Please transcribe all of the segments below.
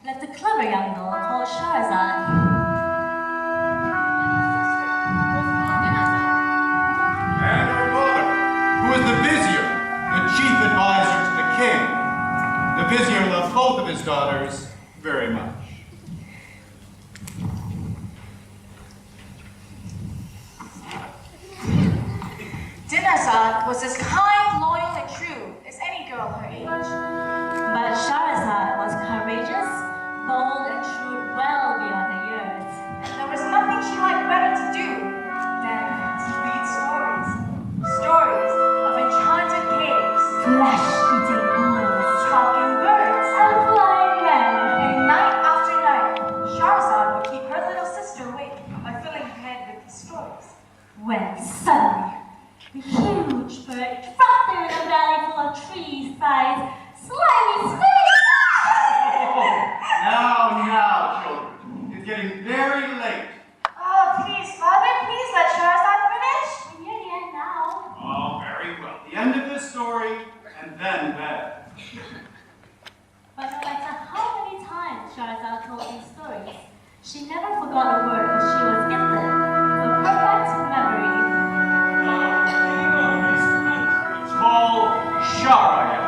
left a clever young girl called Shahrazad. And her daughter, who was the vizier, the chief advisor to the king. The vizier loved both of his daughters very much. Dinazad was as kind, loyal, and true as any girl her age. But Shahrazad was courageous, bold, and shrewd well beyond her years. And there was nothing she liked better to do than to read stories. Stories of enchanted caves, Flesh-eating wolves, talking birds, and flying men. and night after night, Shahrazad would keep her little sister awake by filling her head with these stories. When suddenly, a huge bird dropped there in a valley full of trees, sighs, slimy snakes. Now, children, it's getting very late. Oh, please, Father, please let Shahrazad finish. We're near the end now. Oh, very well. The end of this story, and then bed. But no matter how many times Shahrazad told these stories, she never forgot a word because she was gifted with a perfect memory. It's called Sharaya.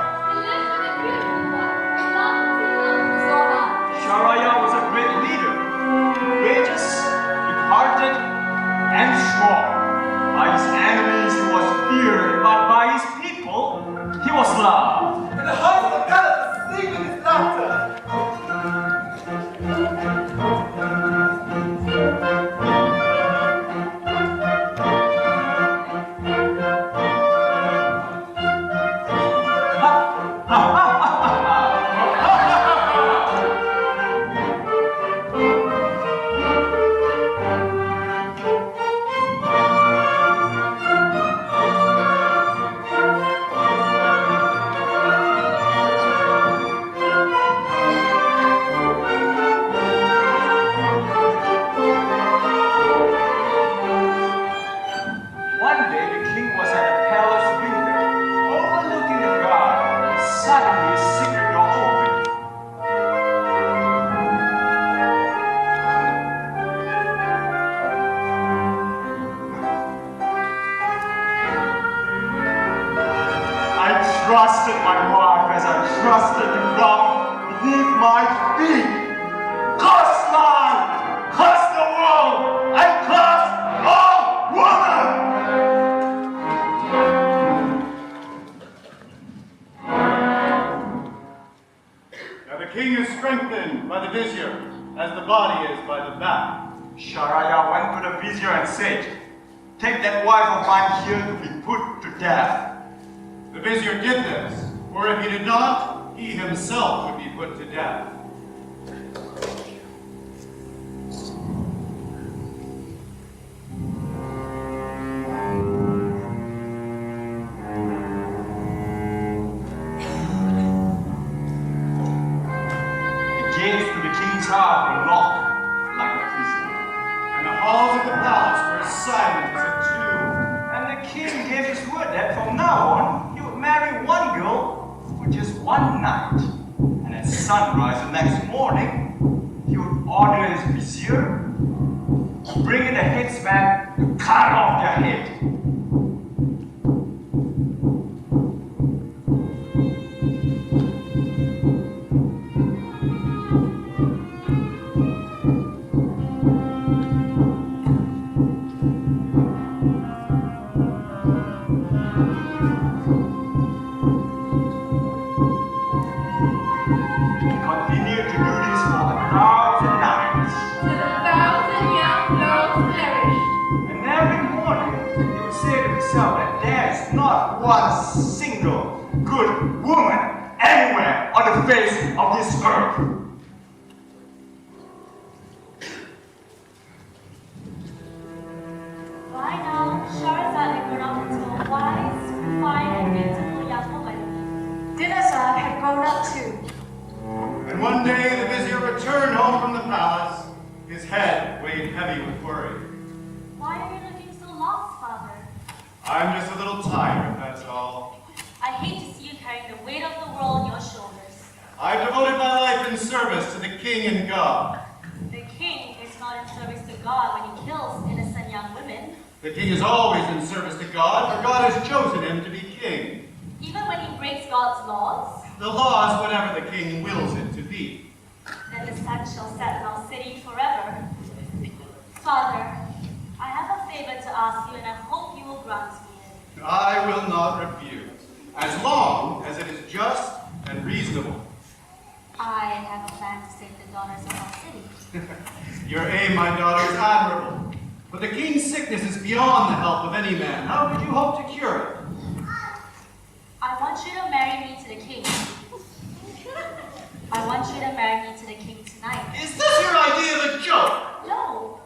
Sharaya was a great leader, courageous, big-hearted, and strong. By his enemies he was feared, but by his people he was loved. And the heart of the palace was singing with his laughter. One day the king was at the palace window, overlooking the garden, and suddenly a secret door opened. I trusted my wife as I trusted the ground beneath my feet. Curse land! Curse the world! And curse all women! Now the king is strengthened by the vizier, as the body is by the back. Sharaya went to the vizier and said, "Take that wife of mine here to be put to death." The vizier did this, for if he did not, he himself would be put to death. The gates to the king's heart were locked like a prison. And the halls of the palace were as silent as a tomb. And the king gave his word that from now on, he would marry one girl for just one night. And at sunrise the next morning, he would order his vizier to bring in the headsman to cut off their head. He continued to do this for 1,000 nights. Till 1,000 young girls perished. And every morning he would say to himself that there is not one single good woman anywhere on the face of this earth. By now, Shahrazad had grown up into a wise, refined, and beautiful young woman. Dinazad had grown up too. And one day the vizier returned home from the palace, his head weighed heavy with worry. Why are you looking so lost, Father? I'm just a little tired, that's all. I hate to see you carrying the weight of the world on your shoulders. I've devoted my life in service to the king and God. The king is not in service to God when he kills innocent young women. The king is always in service to God, for God has chosen him to be king. Even when he breaks God's laws, The law is whatever the king wills it to be. then the sun shall set in our city forever. Father, I have a favor to ask you, and I hope you will grant me it. I will not refuse, as long as it is just and reasonable. I have a plan to save the daughters of our city. Your aim, my daughter, is admirable. But the king's sickness is beyond the help of any man. How could you hope to cure it? I want you to marry me to the king. I want you to marry me to the king tonight. Is this your idea of a joke? No.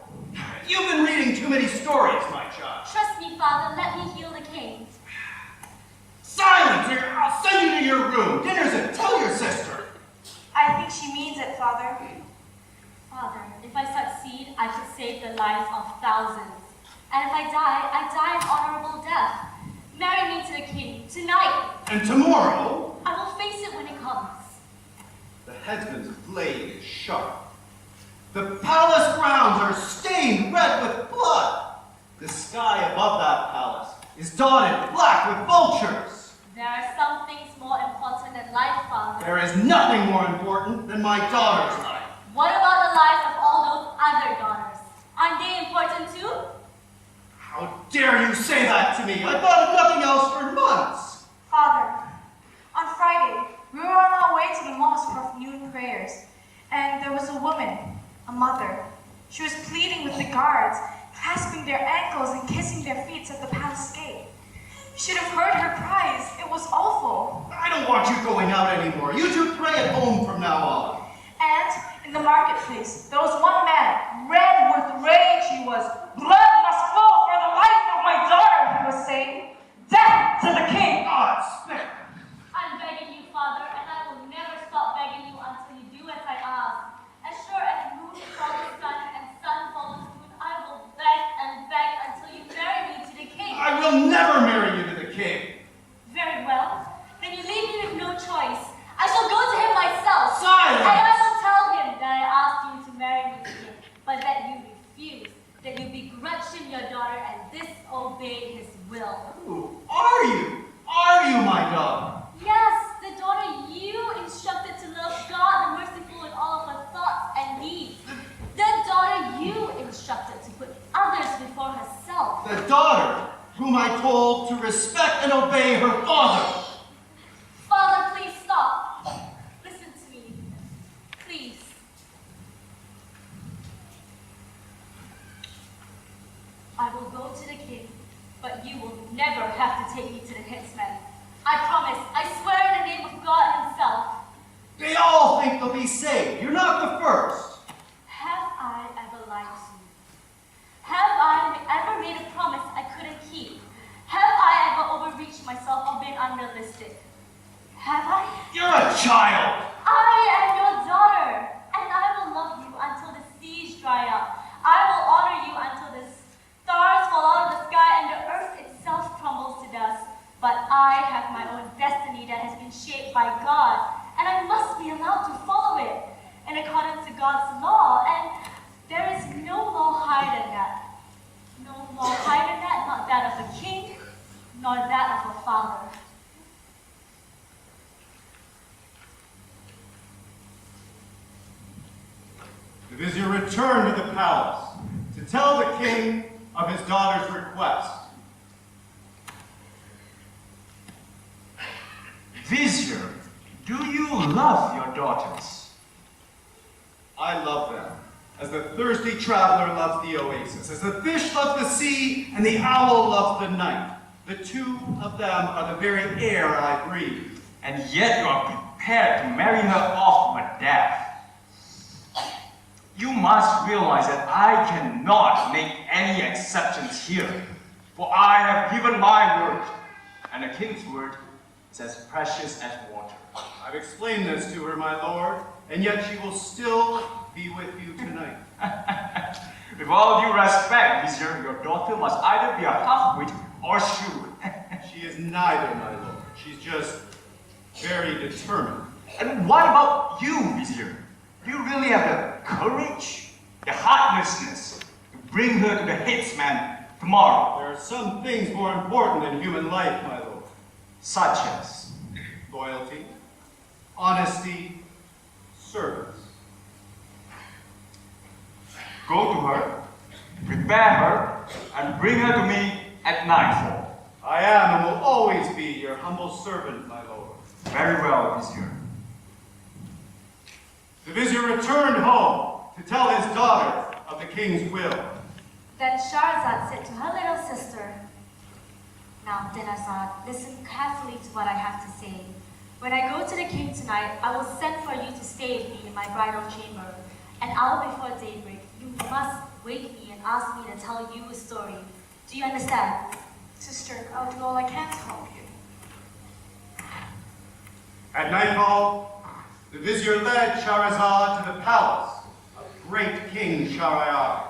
You've been reading too many stories, my child. Trust me, Father. Let me heal the king. Silence, or I'll send you to your room. Dinner's in. Tell your sister. I think she means it, Father. Father, if I succeed, I could save the lives of thousands. And if I die an honorable death. Marry me to the king tonight. And tomorrow, I will face it when it comes. the headsman's blade is sharp. The palace grounds are stained red with blood. The sky above that palace is dotted black with vultures. There are some things more important than life, Father. There is nothing more important than my daughter's life. What about the lives of all those other daughters? Aren't they important too? How dare you say that to me? I thought of nothing else for months. Father, on Friday, we were on our way to the mosque for noon prayers, and there was a woman, a mother. She was pleading with the guards, clasping their ankles and kissing their feet at the palace gate. You should have heard her cries. It was awful. I don't want you going out anymore. You two pray at home from now on. And in the marketplace, there was one man, red with rage he was. Blood must flow for the life of my daughter, he was saying. Death to the king! God, spare. I'm begging you, Father, and I will never stop begging you until you do as I ask. As sure as moon follows sun and sun follows moon, I will beg and beg until you marry me to the king. I will never marry you to the king. Very well. Then you leave me with no choice. I shall go to him myself. Silence! And I will tell him that I asked you to marry me to him, but that you refused, that you begrudged him your daughter and disobeyed his will. Who are you? Are you my daughter? Yes, the daughter you instructed to love God, the merciful in all of her thoughts and needs. The daughter you instructed to put others before herself. The daughter whom I told to respect and obey her father. Father, please stop. Listen to me. Please. I will go to the king, but you will never have to take me to the headsman. I promise. I swear in the name of God himself. They all think they'll be saved. You're not the first. Have I ever lied to you? Have I ever made a promise I couldn't keep? Have I ever overreached myself or been unrealistic? Have I? You're a child. I am your daughter, and I will love you until the seas dry up. I will honor you until the stars fall out of the sky and the earth itself crumbles to dust. But I have my own destiny that has been shaped by God, and I must be allowed to follow it in accordance to God's law. And there is no law higher than that. No law higher than that, not that of a king, nor that of a father. It is your return to the palace to tell the king of his daughter's request. Vizier, do you love your daughters? I love them, as the thirsty traveler loves the oasis, as the fish loves the sea and the owl loves the night. The two of them are the very air I breathe. And yet you are prepared to marry her off with death. You must realize that I cannot make any exceptions here, for I have given my word, and the king's word is as precious as water. I've explained this to her, my lord, and yet she will still be with you tonight. With all due respect, Vizier, your daughter must either be a half-wit or shrewd. She is neither, my lord. She's just very determined. And what about you, Vizier? Do you really have the courage, the heartlessness to bring her to the headsman tomorrow? There are some things more important than human life, my lord. Such as? Loyalty, honesty, service. Go to her, prepare her, and bring her to me at nightfall. I am and will always be your humble servant, my lord. Very well, Vizier. The vizier returned home to tell his daughter of the king's will. Then Shahrazad said to her little sister, "Now, Dinarzad, listen carefully to what I have to say. When I go to the king tonight, I will send for you to stay with me in my bridal chamber. An hour before daybreak, you must wake me and ask me to tell you a story. Do you understand?" Sister, I'll do all I can to help you. At nightfall, the vizier led Shahrazad to the palace of great King Shahryar.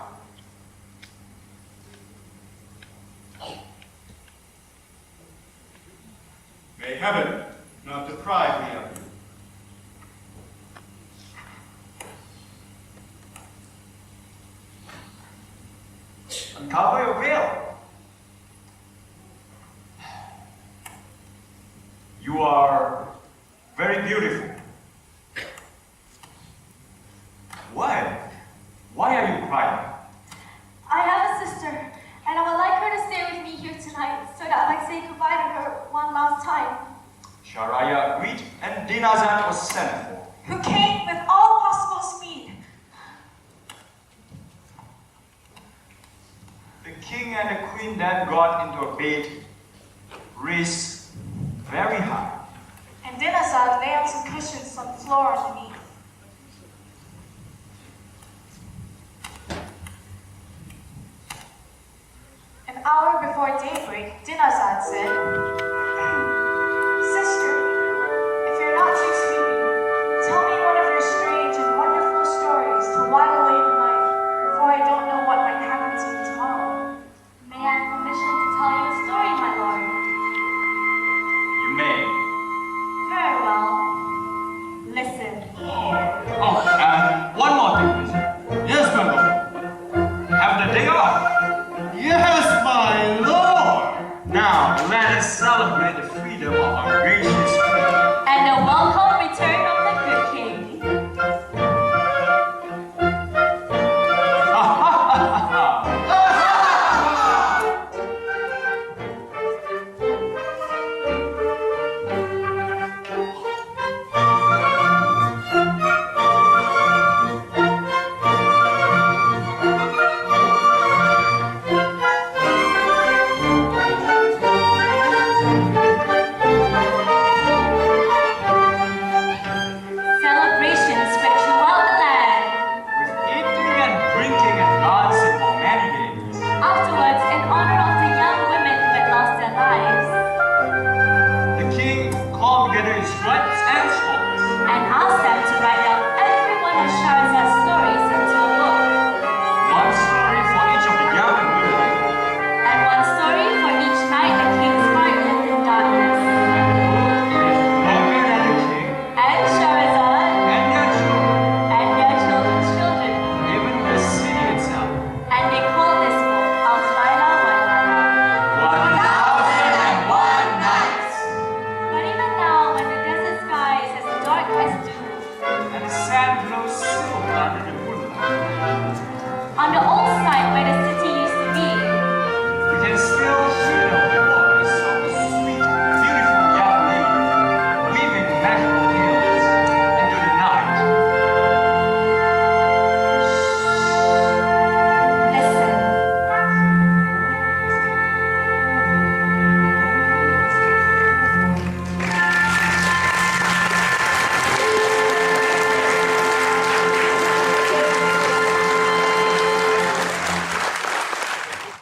May heaven not deprive me of you. Uncover your veil. You are very beautiful. Why? Why are you crying? I have a sister, and I would like her to stay with me here tonight so that I might say goodbye to her one last time. Shahryar agreed, and Dinarzad was sent for. Who came with all possible speed. The king and the queen then got into a bed, raised very high. And Dinarzad lay on some cushions on the floor underneath. An hour before daybreak, Dinarzad said,